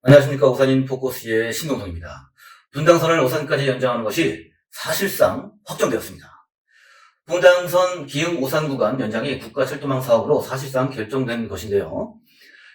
안녕하십니까. 오산인 포커스의 신동성입니다. 분당선을 오산까지 연장하는 것이 사실상 확정되었습니다. 분당선 기흥 오산 구간 연장이 국가철도망 사업으로 사실상 결정된 것인데요.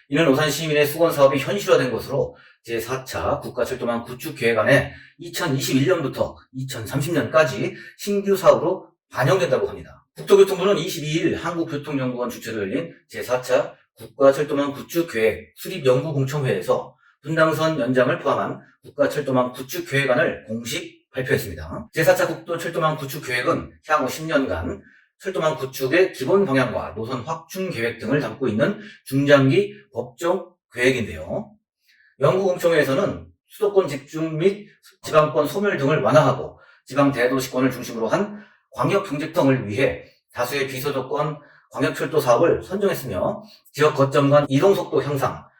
이는 오산 시민의 수건 사업이 현실화된 것으로 제4차 국가철도망 구축 계획안에 2021년부터 2030년까지 신규 사업으로 반영된다고 합니다. 국토교통부는 22일 한국교통연구원 주최로 열린 제4차 국가철도망 구축 계획 수립 연구 공청회에서 분당선 연장을 포함한 국가철도망 구축 계획안을 공식 발표했습니다. 제4차 국도철도망 구축 계획은 향후 10년간 철도망 구축의 기본 방향과 노선 확충 계획 등을 담고 있는 중장기 법정 계획인데요. 연구 공청회에서는 수도권 집중 및 지방권 소멸 등을 완화하고 지방 대도시권을 중심으로 한 광역 경제통을 위해 다수의 비서도권 광역철도 사업을 선정했으며 지역 거점 간 이동속도 향상,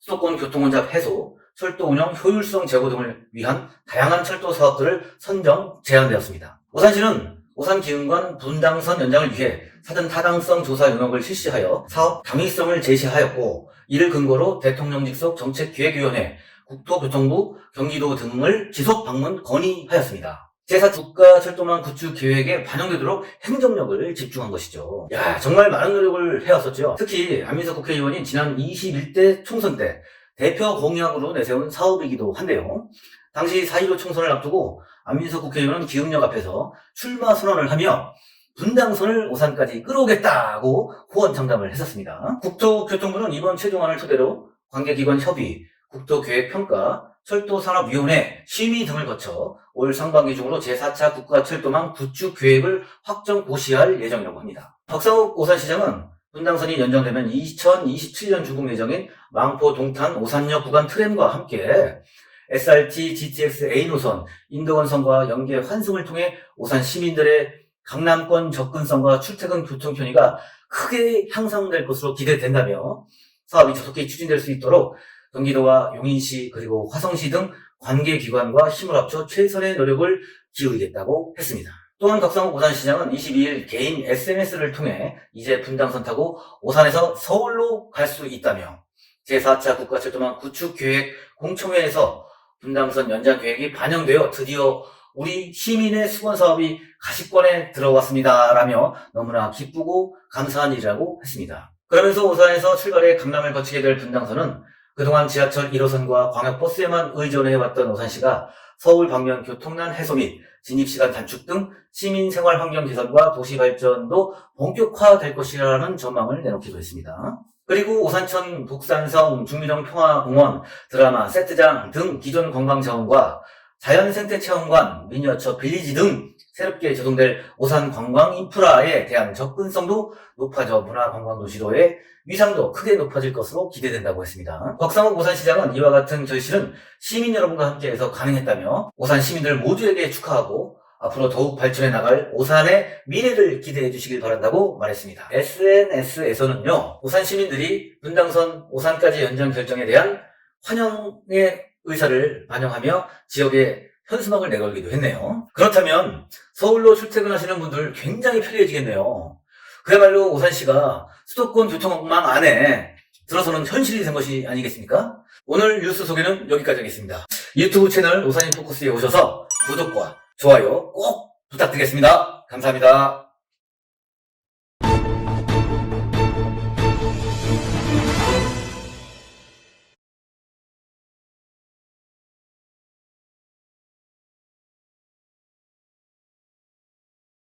수도권 교통혼잡 해소, 철도 운영 효율성 제고 등을 위한 다양한 철도 사업들을 선정, 제안되었습니다. 오산시는 오산 기흥간 분당선 연장을 위해 사전 타당성 조사 용역을 실시하여 사업 당위성을 제시하였고, 이를 근거로 대통령 직속 정책기획위원회, 국토교통부, 경기도 등을 지속 방문 건의하였습니다. 제4 국가철도망 구축 계획에 반영되도록 행정력을 집중한 것이죠. 정말 많은 노력을 해왔었죠. 특히 안민석 국회의원이 지난 21대 총선 때 대표 공약으로 내세운 사업이기도 한데요. 당시 4.15 총선을 앞두고 안민석 국회의원은 기흥역 앞에서 출마 선언을 하며 분당선을 오산까지 끌어오겠다고 호언장담을 했었습니다. 국토교통부는 이번 최종안을 토대로 관계기관 협의, 국토계획평가, 철도산업위원회, 심의 등을 거쳐 올 상반기 중으로 제4차 국가철도망 구축 계획을 확정 고시할 예정이라고 합니다. 박상욱 오산시장은 분당선이 연장되면 2027년 준공 예정인 망포 동탄 오산역 구간 트램과 함께 SRT, GTX A 노선, 인도건선과 연계 환승을 통해 오산 시민들의 강남권 접근성과 출퇴근 교통 편의가 크게 향상될 것으로 기대된다며 사업이 조속히 추진될 수 있도록 경기도와 용인시 그리고 화성시 등 관계기관과 힘을 합쳐 최선의 노력을 기울이겠다고 했습니다. 또한 박상욱 오산시장은 22일 개인 SNS를 통해 이제 분당선 타고 오산에서 서울로 갈 수 있다며 제4차 국가철도망 구축계획 공청회에서 분당선 연장 계획이 반영되어 드디어 우리 시민의 수건사업이 가시권에 들어왔습니다 라며 너무나 기쁘고 감사한 일이라고 했습니다. 그러면서 오산에서 출발해 강남을 거치게 될 분당선은 그동안 지하철 1호선과 광역버스에만 의존해왔던 오산시가 서울 방면 교통난 해소 및 진입시간 단축 등 시민생활 환경 개선과 도시발전도 본격화될 것이라는 전망을 내놓기도 했습니다. 그리고 오산천 북산성 중미령 평화공원, 드라마 세트장 등 기존 관광자원과 자연생태체험관, 미니어처 빌리지 등 새롭게 조성될 오산 관광 인프라에 대한 접근성도 높아져 문화관광도시로의 위상도 크게 높아질 것으로 기대된다고 했습니다. 박상욱 오산시장은 이와 같은 결실은 시민 여러분과 함께해서 가능했다며 오산 시민들 모두에게 축하하고 앞으로 더욱 발전해 나갈 오산의 미래를 기대해 주시길 바란다고 말했습니다. SNS에서는요, 오산 시민들이 분당선 오산까지 연장 결정에 대한 환영의 의사를 반영하며 지역에 현수막을 내걸기도 했네요. 그렇다면 서울로 출퇴근하시는 분들 굉장히 편리해지겠네요. 그야말로 오산시가 수도권 교통망 안에 들어서는 현실이 된 것이 아니겠습니까? 오늘 뉴스 소개는 여기까지 하겠습니다. 유튜브 채널 오산인 포커스에 오셔서 구독과 좋아요 꼭 부탁드리겠습니다. 감사합니다.